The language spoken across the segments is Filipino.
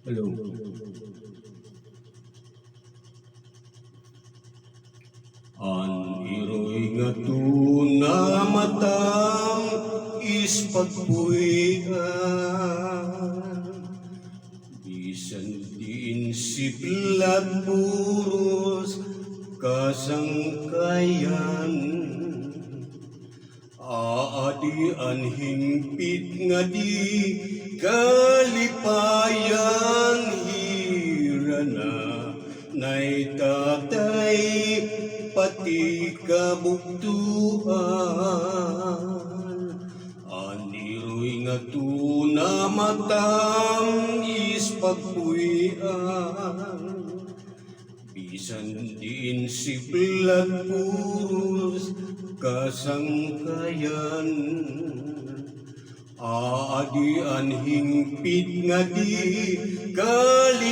Hello. An iroy nga tunamatang is pagpuian. Bisan din siplat puros kasangkayan. Aadi an hingpit nga di kalipayan hirana nay tatay pati kabuktuan. Aniroy nga tunamatam is pagpuian. Bisan din siplat puros kasangkayan. Aadi an hingpit nga di kalipayan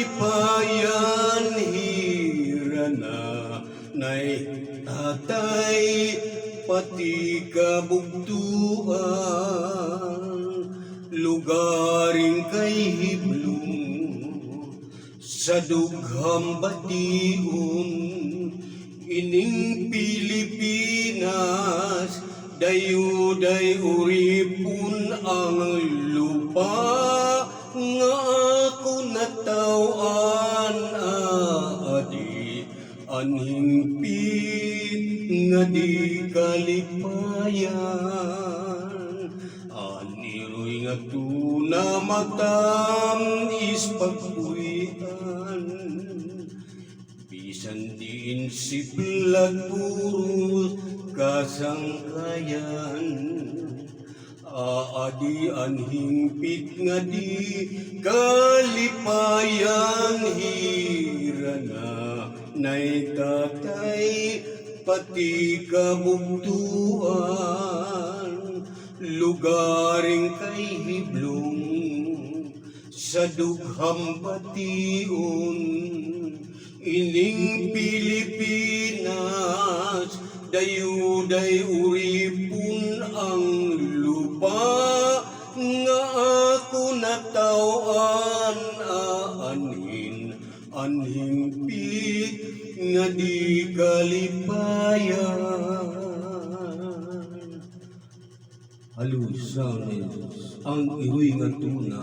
hirana nay tatay pati kabugtuan. Lugaring kay hiblong sa dughang bation ining Pilipinas dayo-day uripon ang lupa nga ako natawan aadi anhingpit nga di kalipayan. Aniroy nga tunamatam is pagpuian. Bisan din siplat puros kasangkayan. Aadi anhingpit nga di kalipayan hirana nay tatay pati kabugtuan. Lugaring kay hiblong sa dughang bation ining Pilipinas dayo-day uripon ang lupa nga ako natawan anhingpit nga di kalipayan. Halusan ang iroy nga tuna